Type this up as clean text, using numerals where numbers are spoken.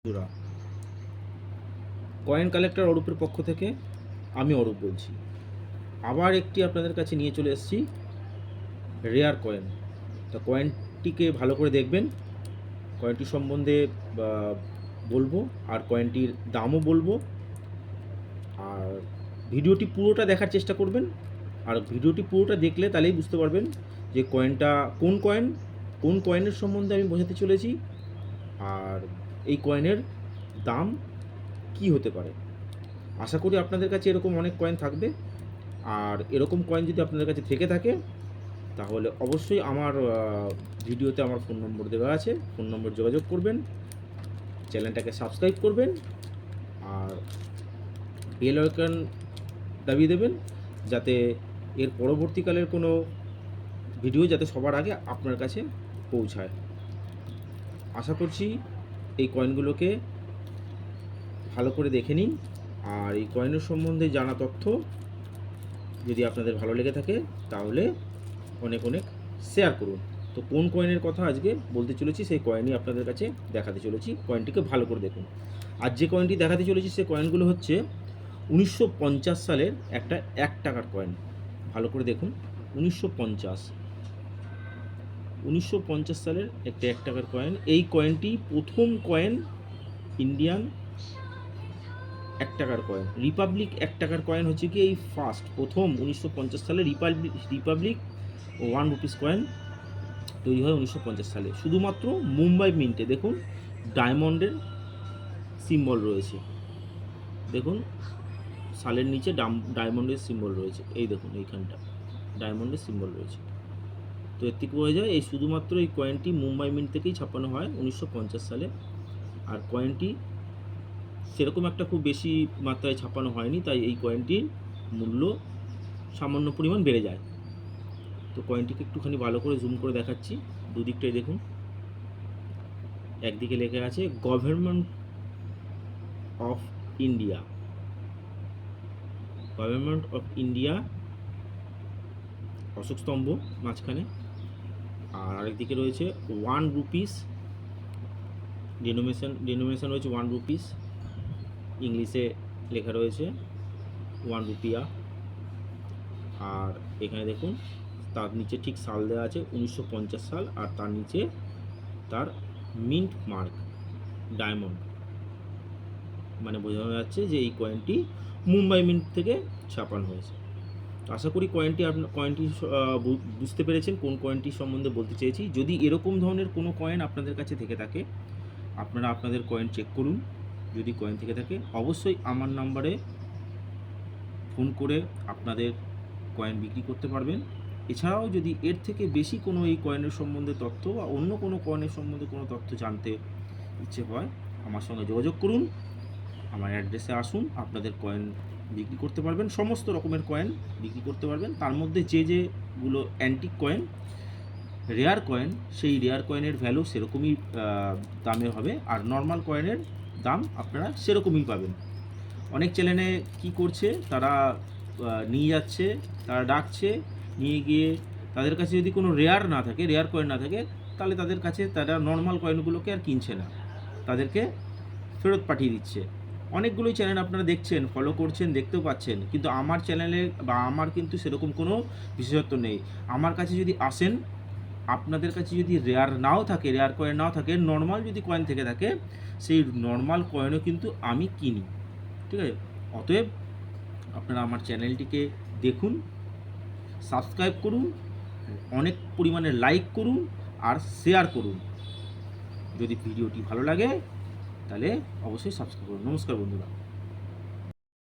বন্ধুরা, coin collector অরূপের পক্ষ থেকে আমি অরূপ বলছি। আবার একটি আপনাদের কাছে নিয়ে চলে এসেছি রেয়ার কয়েন। তা কয়েনটিকে ভালো করে দেখবেন, কয়েনটি সম্বন্ধে বলবো, আর কয়েনটির দামও বলবো। আর ভিডিওটি পুরোটা দেখার চেষ্টা করবেন, আর ভিডিওটি পুরোটা দেখলে তাহলেই বুঝতে পারবেন যে কয়েনটা কোন কয়েনের সম্বন্ধে আমি বোঝাতে চলেছি, আর এই কয়েনের দাম কি হতে পারে। আশা করি আপনাদের কাছে এরকম অনেক কয়েন থাকবে, আর এরকম কয়েন যদি আপনাদের কাছে থেকে থাকে তাহলে অবশ্যই আমার ভিডিওতে আমার ফোন নম্বর দেওয়া আছে, ফোন নম্বর যোগাযোগ করবেন, চ্যানেলটাকে সাবস্ক্রাইব করবেন, আর বেল আইকন দাবিয়ে দেবেন, যাতে এর পরবর্তীকালের কোনো ভিডিও যাতে সবার আগে আপনার কাছে পৌঁছায়। আশা করছি এই কয়েনগুলোকে ভালো করে দেখে নিন, আর এই কয়েনের সম্বন্ধে জানা তথ্য যদি আপনাদের ভালো লেগে থাকে তাহলে অনেক অনেক শেয়ার করুন। তো কোন কয়েনের কথা আজকে বলতে চলেছি সেই কয়েনই আপনাদের কাছে দেখাতে চলেছি। কয়েনটিকে ভালো করে দেখুন। আর যে কয়েনটি দেখাতে চলেছি সে কয়েনগুলো হচ্ছে 1950 সালের একটা 1 টাকার কয়েন। ভালো করে দেখুন, 1950 সালের একটা 1 টাকার কয়েন। এই কয়েনটি প্রথম কয়েন, ইন্ডিয়ান 1 টাকার কয়েন। রিপাবলিক 1 টাকার কয়েন হচ্ছে কি এই প্রথম 1950 সালে রিপাবলিক 1 রুপিস কয়েন তৈরি হয় 1950 সালে, শুধুমাত্র মুম্বাই মিন্টে। দেখুন ডায়মন্ডের সিম্বল রয়েছে, দেখুন সালের নিচে ডায়মন্ডের সিম্বল রয়েছে, এই দেখুন এইখানটা ডায়মন্ডের সিম্বল রয়েছে। তো এর থেকে বোঝা যায় এই শুধুমাত্র এই কয়েনটি মুম্বাই মিন্ট থেকেই ছাপানো হয় 1950 সালে। আর কয়েনটি সেরকম একটা খুব বেশি মাত্রায় ছাপানো হয়নি, তাই এই কয়েনটির মূল্য সামান্য পরিমাণ বেড়ে যায়। তো কয়েনটিকে একটুখানি ভালো করে জুম করে দেখাচ্ছি, দুদিকটাই দেখুন। একদিকে লেখা আছে government of India, government of India Ashok স্তম্ভ মাঝখানে, আর আরেকদিকে রয়েছে 1 রুপিস ডিনোমিনেশন রয়েছে 1 রুপিস, ইংলিশে লেখা রয়েছে 1 রুপিয়া। আর এখানে দেখুন তার নিচে ঠিক সাল দেওয়া আছে 1950 সাল, আর তার নিচে তার মিন্ট মার্ক ডায়মন্ড, মানে বোঝানো যাচ্ছে যে এই কয়েনটি মুম্বাই মিন্ট থেকে ছাপানো হয়েছে। আশা করি কয়েনটি বুঝতে পেরেছেন কোন কয়েনটি সম্বন্ধে বলতে চেয়েছি। যদি এরকম ধরনের কোনো কয়েন আপনাদের কাছে থেকে থাকে আপনারা আপনাদের কয়েন চেক করুন। যদি কয়েন থেকে থাকে অবশ্যই আমার নাম্বারে ফোন করে আপনাদের কয়েন বিক্রি করতে পারবেন। এছাড়াও যদি এর থেকে বেশি কোনো এই কয়েনের সম্বন্ধে তথ্য বা অন্য কোনো কয়েনের সম্বন্ধে কোনো তথ্য জানতে ইচ্ছে হয় আমার সঙ্গে যোগাযোগ করুন, আমার অ্যাড্রেসে আসুন, আপনাদের কয়েন বিক্রি করতে পারবেন। সমস্ত রকমের কয়েন বিক্রি করতে পারবেন। তার মধ্যে যেগুলো অ্যান্টিক কয়েন, রেয়ার কয়েন, সেই রেয়ার কয়েনের ভ্যালু সেরকমই দামের হবে, আর নর্মাল কয়েনের দাম আপনারা সেরকমই পাবেন। অনেক চ্যানেলে কি করছে, তারা নিয়ে যাচ্ছে, তারা ডাকছে, নিয়ে গিয়ে তাদের কাছে যদি কোনো রেয়ার কয়েন না থাকে তাহলে তাদের কাছে তারা নর্মাল কয়েনগুলোকে আর কিনছে না, তাদেরকে ফেরত পাঠিয়ে দিচ্ছে। অনেকগুলোই চ্যানেল আপনারা দেখছেন, ফলো করছেন, দেখতেও পাচ্ছেন, কিন্তু আমার চ্যানেলে বা আমার কিন্তু সেরকম কোনো বিশেষত্ব নেই। আমার কাছে যদি আসেন, আপনাদের কাছে যদি রেয়ার কয়েন নাও থাকে, নর্মাল যদি কয়েন থেকে থাকে, সেই নর্মাল কয়েনও কিন্তু আমি কিনি, ঠিক আছে? অতএব আপনারা আমার চ্যানেলটিকে দেখুন, সাবস্ক্রাইব করুন, অনেক পরিমাণে লাইক করুন আর শেয়ার করুন। যদি ভিডিওটি ভালো লাগে তাহলে অবশ্যই সাবস্ক্রাইব করুন। নমস্কার বন্ধুরা।